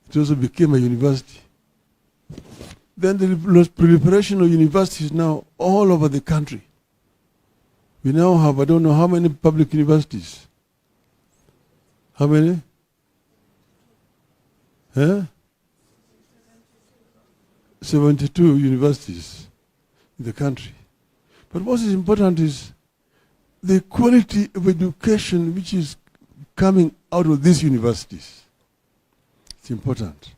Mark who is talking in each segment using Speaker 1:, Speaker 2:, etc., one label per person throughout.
Speaker 1: It also became a university. Then the proliferation of universities now all over the country. We now have, I don't know how many public universities. How many? Huh? 72 universities in the country. But what is important is the quality of education which is coming out of these universities. It's important.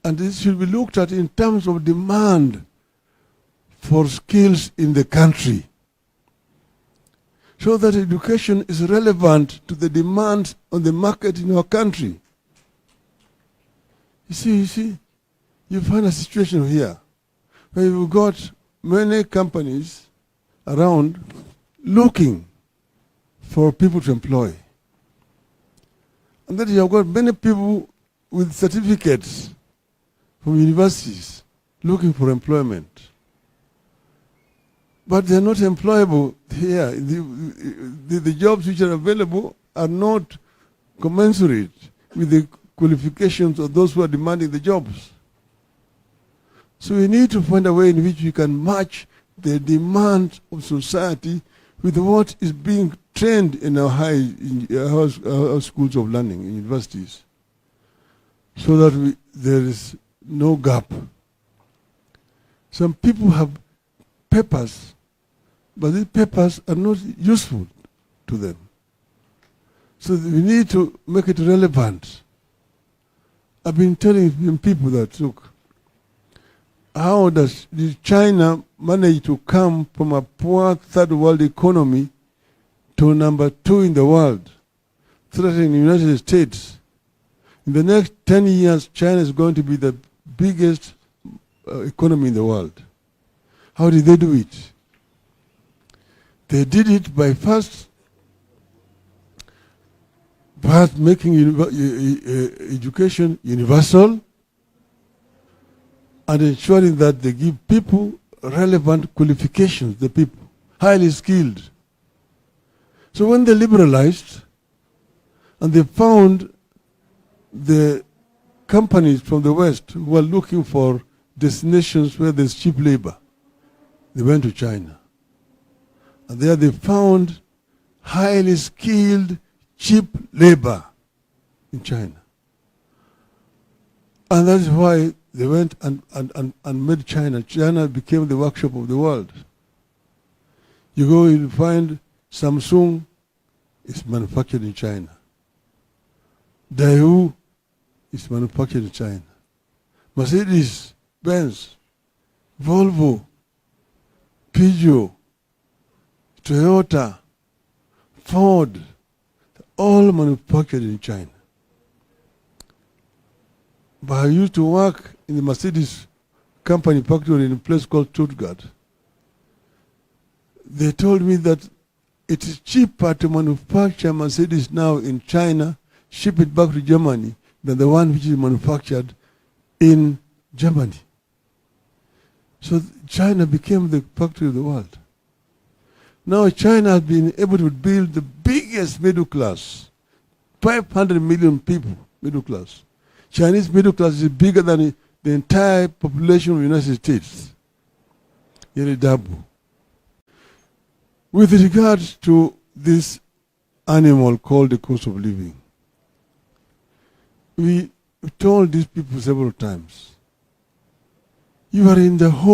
Speaker 1: And this should be looked at in terms of demand for skills in the country, so that education is relevant to the demand on the market in our country. You see, you find a situation here where you've got many companies around looking for people to employ. And then you have got many people with certificates from universities looking for employment. But they're not employable here. The jobs which are available are not commensurate with the qualifications of those who are demanding the jobs. So we need to find a way in which we can match the demand of society with what is being trained in our our schools of learning, in universities, so that there is no gap. Some people have papers, but these papers are not useful to them. So we need to make it relevant. I've been telling people that, look, how does China manage to come from a poor third world economy to number 2 in the world, threatening the United States? In the next 10 years, China is going to be the biggest economy in the world. How did they do it? They did it by first making education universal and ensuring that they give people relevant qualifications, the people, highly skilled. So when they liberalized and they found the companies from the West who were looking for destinations where there's cheap labor, they went to China. And there they found highly skilled, cheap labor in China. And that's why they went and made China. China became the workshop of the world. You go, you'll find Samsung is manufactured in China. Daewoo is manufactured in China. Mercedes, Benz, Volvo, Peugeot, Toyota, Ford, all manufactured in China. But I used to work in the Mercedes company factory in a place called Stuttgart. They told me that it is cheaper to manufacture Mercedes now in China, ship it back to Germany, than the one which is manufactured in Germany. So China became the factory of the world. Now China has been able to build the biggest middle class, 500 million people, middle class. Chinese middle class is bigger than the entire population of the United States. Nearly double. With regard to this animal called the cost of living, we told these people several times, you are in the home